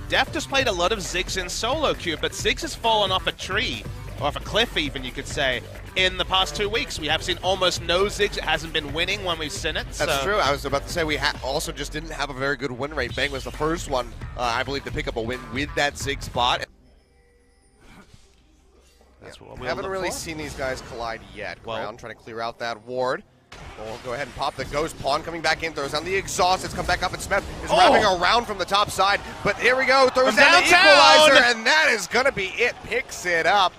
Deft has played a lot of Ziggs in solo queue, but Ziggs has fallen off a tree, or off a cliff even, you could say, in the past 2 weeks. We have seen almost no Ziggs. It hasn't been winning when we've seen it. That's true. I was about to say we also just didn't have a very good win rate. Bang was the first one, I believe, to pick up a win with that Ziggs spot. That's what we haven't really seen these guys collide yet. Crown trying to clear out that ward. We'll go ahead and pop the Ghost Pawn coming back in, throws down the exhaust. It's come back up, and Smith is wrapping around from the top side. But here we go, throws down the equalizer, and that is going to be it. Picks it up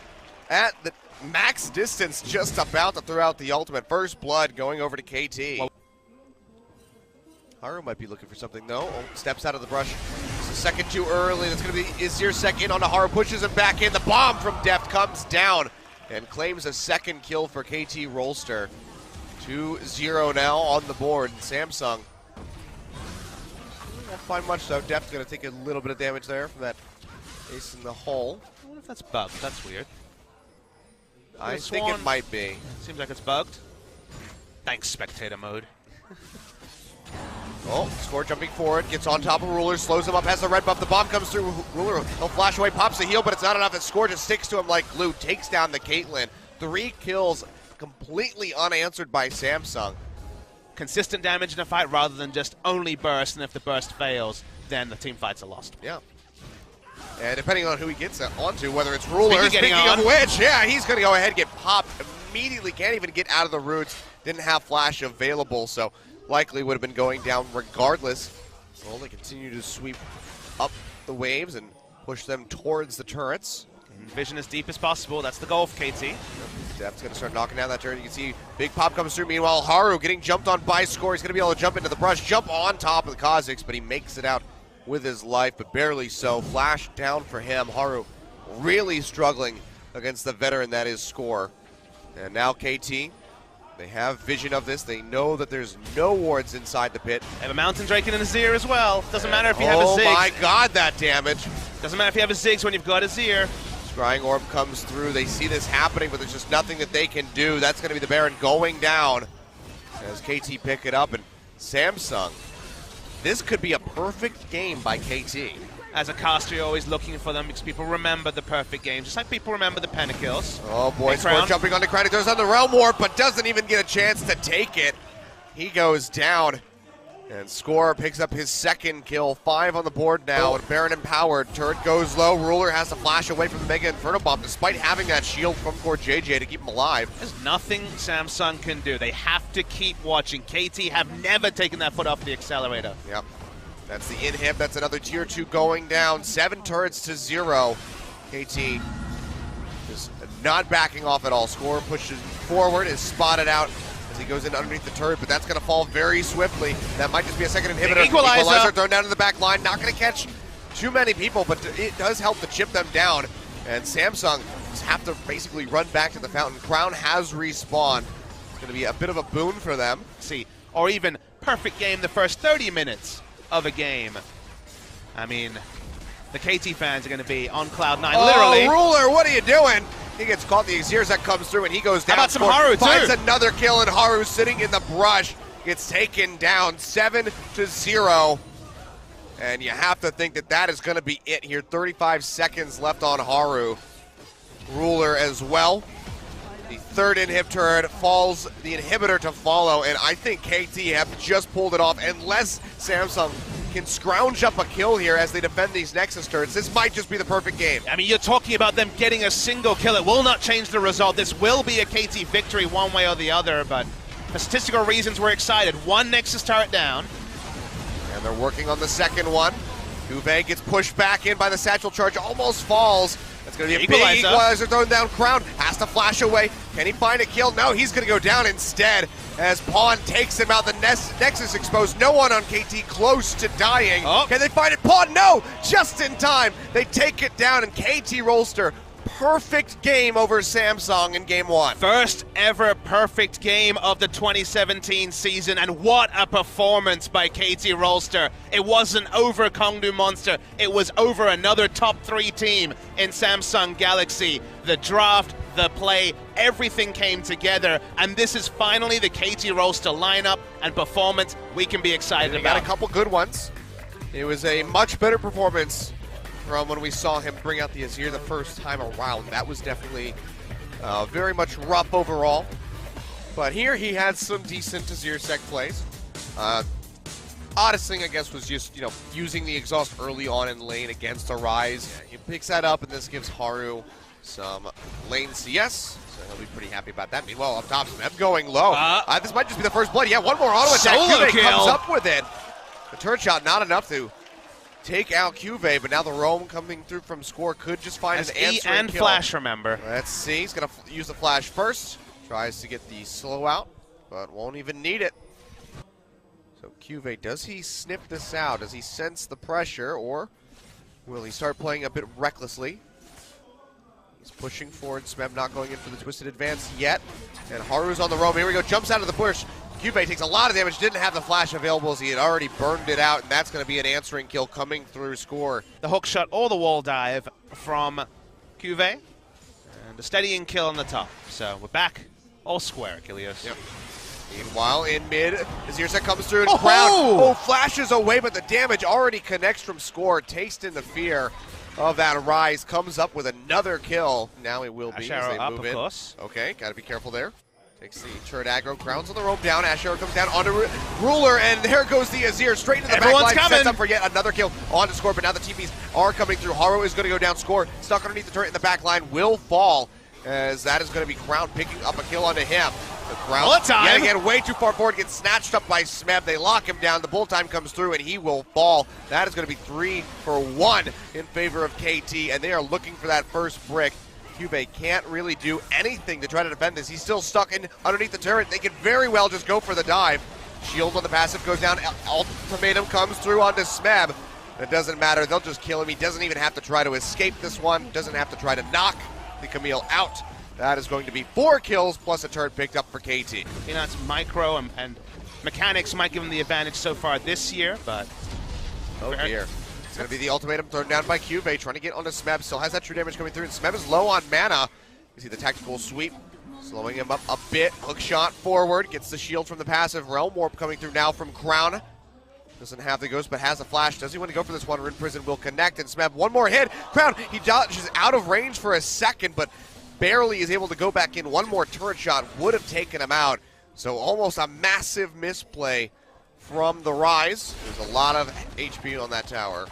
at the max distance, just about to throw out the ultimate. First blood going over to KT. Haru might be looking for something, though. Steps out of the brush. It's a second too early. That's going to be Izir second onto Haru, pushes him back in. The bomb from Deft comes down and claims a second kill for KT Rolster. 2-0 now on the board. Samsung won't find much, though. Deft's going to take a little bit of damage there from that ace in the hole. I wonder if that's bugged. That's weird. I think it might be. Seems like it's bugged. Thanks, spectator mode. Score jumping forward, gets on top of Ruler, slows him up, has the red buff, the bomb comes through, Ruler, he'll flash away, pops the heal, but it's not enough, the Score just sticks to him like glue, takes down the Caitlyn. 3 kills completely unanswered by Samsung. Consistent damage in a fight rather than just only burst, and if the burst fails, then the team fights are lost. Yeah. And depending on who he gets onto, whether it's Ruler, speaking of which, yeah, he's going to go ahead and get popped immediately, can't even get out of the roots, didn't have flash available, so likely would have been going down regardless. Well, they continue to sweep up the waves and push them towards the turrets. Vision as deep as possible, that's the goal for KT. Deft's going to start knocking down that turret. You can see big pop comes through. Meanwhile, Haru getting jumped on by Score. He's going to be able to jump into the brush, jump on top of the Kha'Zix, but he makes it out with his life, but barely so. Flash down for him. Haru really struggling against the veteran that is Score. And now KT, they have vision of this. They know that there's no wards inside the pit. They have a Mountain Drake and a Azir as well. Doesn't matter if you have a Ziggs. Oh my god, that damage. Doesn't matter if you have a Ziggs when you've got a Azir. Scrying Orb comes through. They see this happening, but there's just nothing that they can do. That's going to be the Baron going down as KT pick it up. And Samsung, this could be a perfect game by KT. As a caster, you're always looking for them because people remember the perfect games, just like people remember the pentakills. Oh boy, Score jumping on the Crown. He throws on the Realm Warp, but doesn't even get a chance to take it. He goes down. And Score picks up his second kill. 5 on the board now, and Baron empowered. Turret goes low. Ruler has to flash away from the Mega Inferno Bomb, despite having that shield from Core JJ to keep him alive. There's nothing Samsung can do. They have to keep watching. KT have never taken that foot off the accelerator. Yep. That's the inhib. That's another tier 2 going down. 7 turrets to 0. KT is not backing off at all. Score pushes forward, is spotted out. He goes in underneath the turret, but that's going to fall very swiftly. That might just be a second inhibitor. Equalizer thrown down to the back line. Not going to catch too many people, but it does help to chip them down. And Samsung just have to basically run back to the fountain. Crown has respawned. It's going to be a bit of a boon for them. See, or even perfect game the first 30 minutes of a game. I mean, the KT fans are going to be on cloud 9, literally. Ruler, what are you doing? He gets caught. The Exeers that comes through, and he goes down. How about some Haru, finds another kill, and Haru sitting in the brush gets taken down 7-0. And you have to think that that is going to be it here. 35 seconds left on Haru. Ruler as well. The third inhib turret falls, the inhibitor to follow, and I think KT have just pulled it off. Unless Samsung can scrounge up a kill here as they defend these Nexus turrets, this might just be the perfect game. I mean, you're talking about them getting a single kill. It will not change the result. This will be a KT victory one way or the other, but for statistical reasons, we're excited. 1 Nexus turret down. And they're working on the second one. Duvet gets pushed back in by the satchel charge, almost falls. That's going to be a big equalizer thrown down. Crown has to flash away. Can he find a kill? No, he's going to go down instead as Pawn takes him out. The Nexus exposed. No one on KT close to dying. Can they find it? Pawn, no! Just in time. They take it down, and KT Rolster, perfect game over Samsung in game 1. First ever perfect game of the 2017 season, and what a performance by KT Rolster. It wasn't over Kongdu Monster, it was over another top 3 team in Samsung Galaxy. The draft, the play, everything came together, and this is finally the KT Rolster lineup and performance we can be excited about. Got a couple good ones. It was a much better performance from when we saw him bring out the Azir the first time around. That was definitely very much rough overall. But here he had some decent Azir sec plays. Oddest thing, I guess, was just, using the exhaust early on in lane against a Ryze. Yeah, he picks that up, and this gives Haru some lane CS, so he'll be pretty happy about that. Meanwhile, up top, Smeb going low. This might just be the first blood. Yeah, one more auto attack. Cuvée comes up with it. The turn shot, not enough to take out Cuvée, but now the roam coming through from Score could just find an answering kill. And flash, remember. Let's see. He's going to use the flash first. Tries to get the slow out, but won't even need it. So Cuvée, does he sniff this out? Does he sense the pressure, or will he start playing a bit recklessly? He's pushing forward. Smeb not going in for the twisted advance yet. And Haru's on the roam. Here we go. Jumps out of the bush. Cuvée takes a lot of damage. Didn't have the flash available as he had already burned it out. And that's going to be an answering kill coming through Score. The hook shot or the wall dive from Cuvée. And a steadying kill on the top. So we're back all square, Achilles. Yep. Meanwhile, in mid, Azir comes through and Crown flashes away, but the damage already connects from Score. Tasting the fear of that Ryze, comes up with another kill. Now it will be as they move in. Okay, gotta be careful there. Takes the turret aggro, Crown's on the rope down. Asher comes down onto Ruler, and there goes the Azir straight into the back line. Sets up for yet another kill onto Score, but now the TPs are coming through. Haru is going to go down. Score stuck underneath the turret in the back line, will fall, as that is going to be Crown picking up a kill onto him. The Crown, yet again, way too far forward, gets snatched up by Smeb. They lock him down. The bull time comes through, and he will fall. That is going to be 3 for 1 in favor of KT, and they are looking for that first brick. Cuvée can't really do anything to try to defend this. He's still stuck in underneath the turret. They could very well just go for the dive. Shield on the passive goes down. Ultimatum comes through onto Smeb. It doesn't matter. They'll just kill him. He doesn't even have to try to escape this one. Doesn't have to try to knock the Camille out. That is going to be 4 kills plus a turret picked up for KT. It's micro and mechanics might give him the advantage so far this year, but... Oh dear. It's going to be the ultimatum thrown down by Cuvée, trying to get onto Smeb. Still has that true damage coming through, and Smeb is low on mana. You see the tactical sweep, slowing him up a bit. Hook shot forward, gets the shield from the passive. Realm Warp coming through now from Crown. Doesn't have the ghost, but has a flash. Does he want to go for this one? Rin Prison will connect, and Smeb, one more hit. Crown, he dodges out of range for a second, but barely is able to go back in. One more turret shot would have taken him out. So almost a massive misplay from the Ryze. There's a lot of HP on that tower.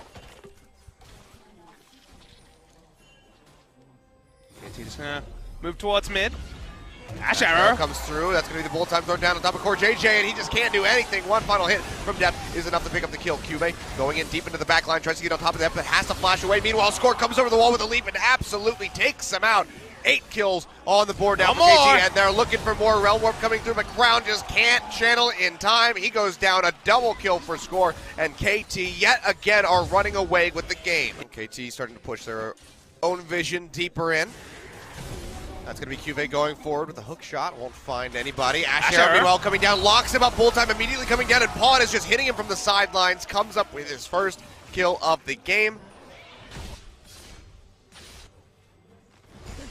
Just gonna move towards mid. Ash arrow comes through. That's going to be the bullet time thrown down on top of Core JJ, and he just can't do anything. One final hit from depth is enough to pick up the kill. Cuvée going in deep into the back line, tries to get on top of that, but has to flash away. Meanwhile, Score comes over the wall with a leap and absolutely takes him out. 8 kills on the board now for KT, and they're looking for more. Realm Warp coming through, but Crown just can't channel in time. He goes down, a double kill for Score, and KT yet again are running away with the game. And KT starting to push their own vision deeper in. That's going to be Cuvée going forward with a hook shot. Won't find anybody. Asher, meanwhile, coming down, locks him up. Bull time immediately coming down, and Pawn is just hitting him from the sidelines. Comes up with his first kill of the game.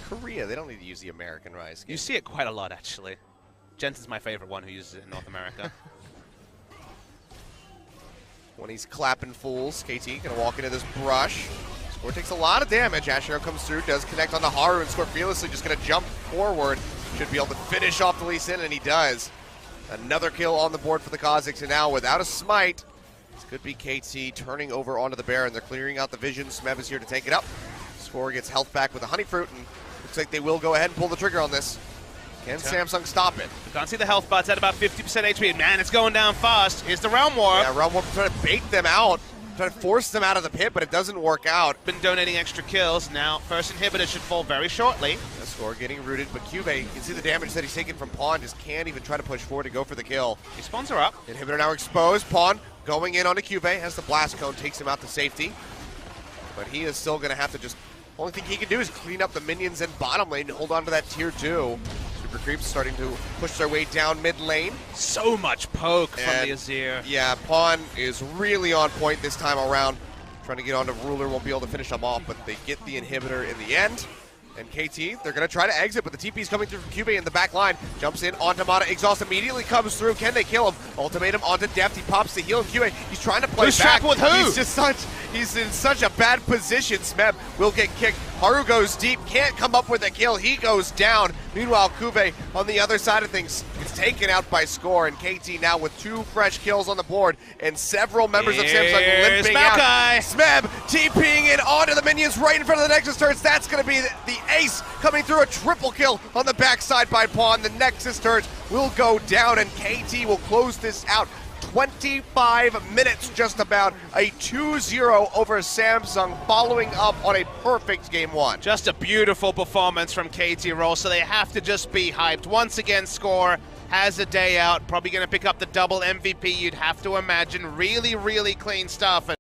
Korea, they don't need to use the American Ryze game. You see it quite a lot, actually. Jensen's my favorite one who uses it in North America. When he's clapping fools, KT going to walk into this brush. Score takes a lot of damage. Asher comes through, does connect onto Haru, and Score fearlessly just going to jump forward. Should be able to finish off the Lee Sin, and he does. Another kill on the board for the Kazakhs, and now without a smite, this could be KT turning over onto the Baron. They're clearing out the vision. Smeb is here to take it up. Score gets health back with a Honey Fruit, and looks like they will go ahead and pull the trigger on this. Can Samsung stop it? You can't see the health butts at about 50% HP. Man, it's going down fast. Here's the Realm Warp. Yeah, Realm Warp trying to bait them out. Trying to force them out of the pit, but it doesn't work out. Been donating extra kills. Now, first inhibitor should fall very shortly. The Score getting rooted, but Cuvée, you can see the damage that he's taken from Pawn. Just can't even try to push forward to go for the kill. His spawns are up. Inhibitor now exposed. Pawn going in onto Cuvée, has the blast cone, takes him out to safety. But he is still going to have to just... Only thing he can do is clean up the minions in bottom lane and hold on to that tier 2. Super Creeps starting to push their way down mid lane. So much poke from the Azir. Yeah, Pawn is really on point this time around. Trying to get onto Ruler, won't be able to finish them off, but they get the inhibitor in the end. And KT, they're going to try to exit, but the TP's coming through from Cube in the back line. Jumps in onto Mata. Exhaust immediately comes through. Can they kill him? Ultimatum onto Deft. He pops the heal, and Cube, he's trying to play Who's back. trapped with who? He's in such a bad position. Smeb will get kicked. Haru goes deep, can't come up with a kill. He goes down. Meanwhile, Cube on the other side of things is taken out by Score, and KT now with 2 fresh kills on the board and several members of Samsung limping out. Smeb TPing in onto the minions right in front of the Nexus turrets. That's going to be the ace coming through, a triple kill on the backside by Pawn. The Nexus turrets will go down, and KT will close this out. 25 minutes just about, a 2-0 over Samsung, following up on a perfect game 1. Just a beautiful performance from KT Rolster, so they have to just be hyped. Once again, Score has a day out, probably going to pick up the double MVP, you'd have to imagine. Really, really clean stuff.